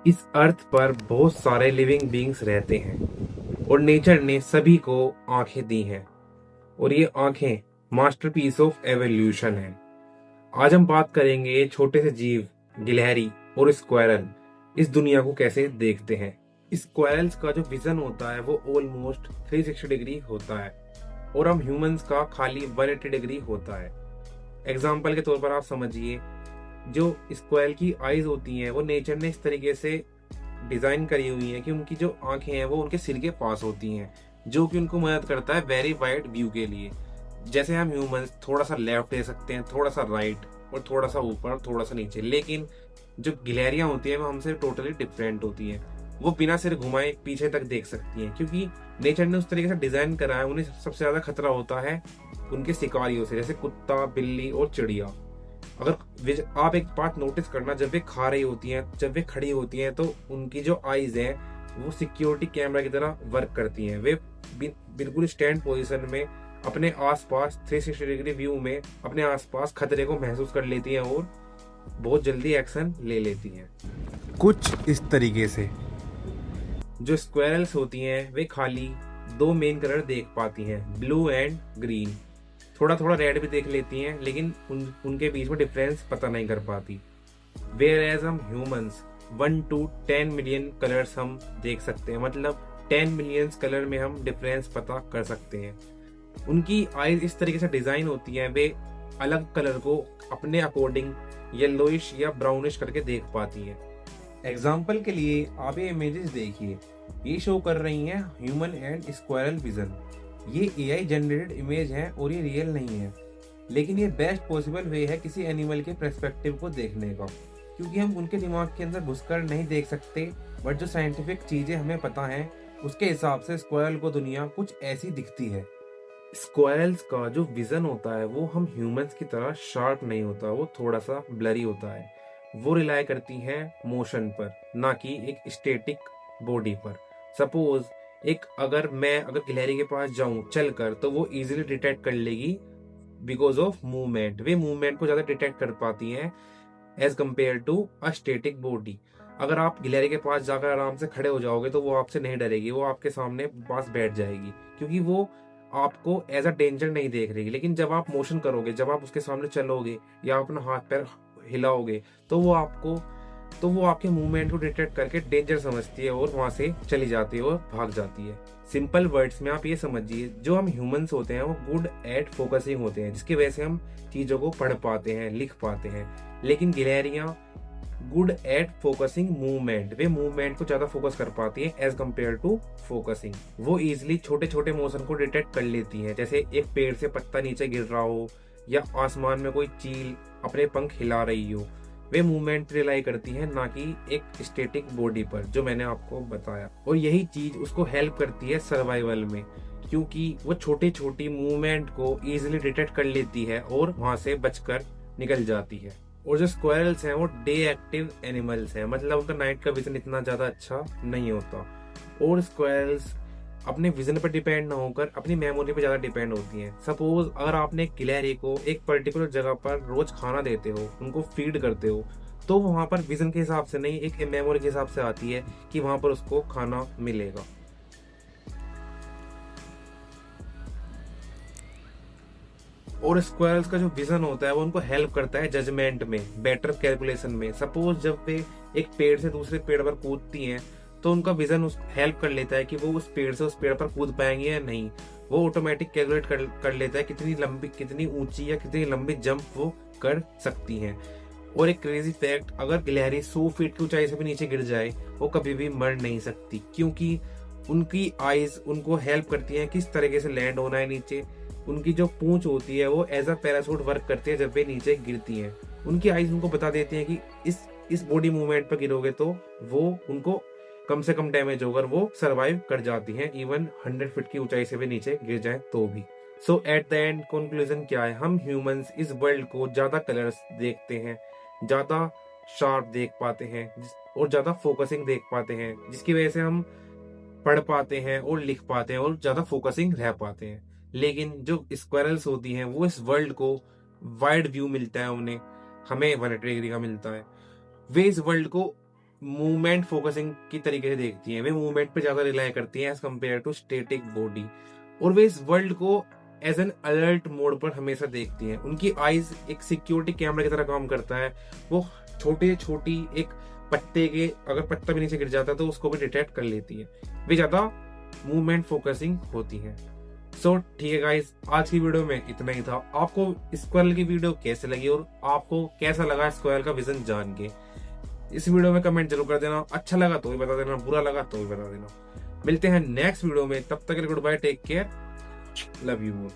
इस अर्थ पर बहुत सारे लिविंग बीइंग्स रहते हैं और नेचर ने सभी को आंखें दी हैं और ये आंखें मास्टरपीस ऑफ एवोल्यूशन है। आज हम बात करेंगे ये छोटे से जीव गिलहरी और स्क्वायरल इस दुनिया को कैसे देखते हैं। स्क्वायरल्स का जो विजन होता है वो ऑलमोस्ट 360 डिग्री होता है और हम ह्यूमंस का खाली 180 डिग्री होता है। एग्जाम्पल के तौर पर आप समझिए, जो स्क्वायरल की आईज होती हैं वो नेचर ने इस तरीके से डिजाइन करी हुई हैं कि उनकी जो आंखें हैं वो उनके सिर के पास होती हैं, जो कि उनको मदद करता है वेरी वाइड व्यू के लिए। जैसे हम ह्यूमंस थोड़ा सा लेफ्ट दे सकते हैं, थोड़ा सा राइट और थोड़ा सा ऊपर, थोड़ा सा नीचे, लेकिन जो गिलहरियां होती हैं वो हमसे टोटली डिफरेंट होती हैं। वो बिना सिर घुमाए पीछे तक देख सकती हैं, क्योंकि नेचर ने उस तरीके से डिजाइन करा है। उन्हें सबसे ज्यादा खतरा होता है उनके शिकारियों से, जैसे कुत्ता, बिल्ली और चिड़िया। अगर आप एक बात नोटिस करना, जब वे खा रही होती हैं, जब वे खड़ी होती हैं, तो उनकी जो आईज हैं वो सिक्योरिटी कैमरा की तरह वर्क करती हैं। वे बिल्कुल स्टैंड पोजीशन में अपने आसपास 360 डिग्री व्यू में अपने आसपास खतरे को महसूस कर लेती हैं और बहुत जल्दी एक्शन ले लेती हैं। कुछ इस तरीके से जो स्क्वायरल्स होती हैं वे खाली दो मेन कलर देख पाती हैं, ब्लू एंड ग्रीन। थोड़ा थोड़ा रेड भी देख लेती हैं, लेकिन उनके बीच में डिफरेंस पता नहीं कर पाती। वेयर एज हम ह्यूमंस 1 to 10 मिलियन कलर्स हम देख सकते हैं, मतलब 10 मिलियन कलर में हम डिफरेंस पता कर सकते हैं। उनकी आईज इस तरीके से डिजाइन होती हैं, वे अलग कलर को अपने अकॉर्डिंग येलोइश या ब्राउनिश करके देख पाती हैं। एग्जाम्पल के लिए आप ये इमेजेस देखिए, ये शो कर रही हैं ह्यूमन एंड स्क्वायरल विजन। ये एआई जनरेटेड इमेज है और ये रियल नहीं है, लेकिन ये बेस्ट पॉसिबल वे है किसी एनिमल के पर्सपेक्टिव को देखने का, क्योंकि हम उनके दिमाग के अंदर घुसकर नहीं देख सकते। बट जो साइंटिफिक चीजें हमें पता है उसके हिसाब से स्क्वायरल को दुनिया कुछ ऐसी दिखती है। स्क्वायरल्स का जो विजन होता है वो हम ह्यूमंस की तरह शार्प नहीं होता, वो थोड़ा सा ब्लरी होता है। वो रिलाय करती हैं मोशन पर, ना कि एक स्टेटिक बॉडी पर। सपोज अगर गिलहरी के पास जाऊं चलकर, तो वो इजीली डिटेक्ट कर लेगी बिकॉज ऑफ मूवमेंट। वे मूवमेंट को ज्यादा डिटेक्ट कर पाती हैं as compared to a static body. अगर आप गिलहरी के पास जाकर आराम से खड़े हो जाओगे तो वो आपसे नहीं डरेगी, वो आपके सामने पास बैठ जाएगी, क्योंकि वो आपको एज अ डेंजर नहीं देख रही। लेकिन जब आप मोशन करोगे, जब आप उसके सामने चलोगे या अपना हाथ पैर हिलाओगे, तो वो आपके मूवमेंट को डिटेक्ट करके डेंजर समझती है और वहां से चली जाती है और भाग जाती है। सिंपल वर्ड्स में आप ये समझिए, जो हम ह्यूमंस होते हैं वो गुड एट फोकसिंग होते हैं, जिसकी वजह से हम चीजों को पढ़ पाते हैं, लिख पाते हैं। लेकिन गिलहरियां गुड एट फोकसिंग मूवमेंट, वे मूवमेंट को ज्यादा फोकस कर पाती है एज कम्पेयर टू फोकसिंग। वो इजिली छोटे छोटे मोशन को डिटेक्ट कर लेती हैं, जैसे एक पेड़ से पत्ता नीचे गिर रहा हो या आसमान में कोई चील अपने पंख हिला रही हो। वे मूवमेंट रिलाई करती हैं, ना कि एक स्टेटिक बॉडी पर, जो मैंने आपको बताया। और यही चीज उसको हेल्प करती है सर्वाइवल में, क्योंकि वो छोटी छोटी मूवमेंट को इजिली डिटेक्ट कर लेती है और वहां से बचकर निकल जाती है। और जो स्क्वायरल्स हैं वो डे एक्टिव एनिमल्स हैं, मतलब उनका नाइट का विजन इतना ज्यादा अच्छा नहीं होता। और स्क्वायरल्स अपने विजन पर डिपेंड ना होकर अपनी मेमोरी पर ज्यादा डिपेंड होती हैं। सपोज अगर आपने एक गिलहरी को एक पर्टिकुलर जगह पर रोज खाना देते हो, उनको फीड करते हो, तो वहां पर विजन के हिसाब से नहीं, एक मेमोरी के हिसाब से आती है कि वहां पर उसको खाना मिलेगा। और स्क्वायरल्स का जो विजन होता है वो उनको हेल्प करता है जजमेंट में, बेटर कैलकुलेशन में। सपोज जब वे एक पेड़ से दूसरे पेड़ पर कूदती हैं, तो उनका विजन उस हेल्प कर लेता है कि वो उस पेड़ से उस पेड़ पर कूद पाएंगे या नहीं। वो ऑटोमेटिक कैलकुलेट कर लेता है कितनी लंबी, कितनी ऊंची या कितनी लंबी जंप वो कर सकती हैं। और एक क्रेजी फैक्ट, अगर गिलहरी 100 फीट की ऊंचाई से भी नीचे गिर जाए, वो कभी भी मर नहीं सकती, क्योंकि उनकी आईज उनको हेल्प करती हैं किस तरीके से लैंड होना है नीचे। उनकी जो पूंछ होती है वो एज अ पैरासूट वर्क करती है जब वे नीचे गिरती हैं। उनकी आईज उनको बता देती हैं कि इस बॉडी मूवमेंट पर गिरोगे तो वो उनको कम से कम डैमेज होकर वो सरवाइव कर जाती हैं, इवन 100 फीट की ऊंचाई से भी नीचे गिर जाए तो भी। सो एट द एंड कंक्लूजन क्या है, हम ह्यूमंस इस वर्ल्ड को ज्यादा कलर्स देखते हैं, ज्यादा शार्प देख पाते हैं और ज्यादा फोकसिंग देख पाते हैं, जिसकी वजह से हम पढ़ पाते हैं और लिख पाते हैं और ज्यादा फोकसिंग रह पाते हैं। लेकिन जो स्क्वायरल्स होती हैं वो इस वर्ल्ड को वाइड व्यू मिलता है उन्हें, हमें 180 डिग्री का मिलता है। वे इस वर्ल्ड को मूवमेंट फोकसिंग की तरीके से देखती हैं, वे मूवमेंट पे ज्यादा रिलाई करती हैं as compared to static body, और वे इस वर्ल्ड को एज एन अलर्ट मोड पर हमेशा देखती हैं। उनकी आईज एक सिक्योरिटी कैमरा की तरह काम करता है, वो छोटी एक पत्ते के अगर पत्ता भी नीचे गिर जाता है तो उसको भी डिटेक्ट कर लेती है। वे ज्यादा मूवमेंट फोकसिंग होती हैं। सो ठीक है गाइस, आज की वीडियो में इतना ही था। आपको स्क्वायरल की वीडियो कैसे लगी और आपको कैसा लगा स्क्वायरल का विजन जान के, इस वीडियो में कमेंट जरूर कर देना। अच्छा लगा तो भी बता देना, बुरा लगा तो भी बता देना। मिलते हैं नेक्स्ट वीडियो में, तब तक के लिए goodbye, take care, love you more.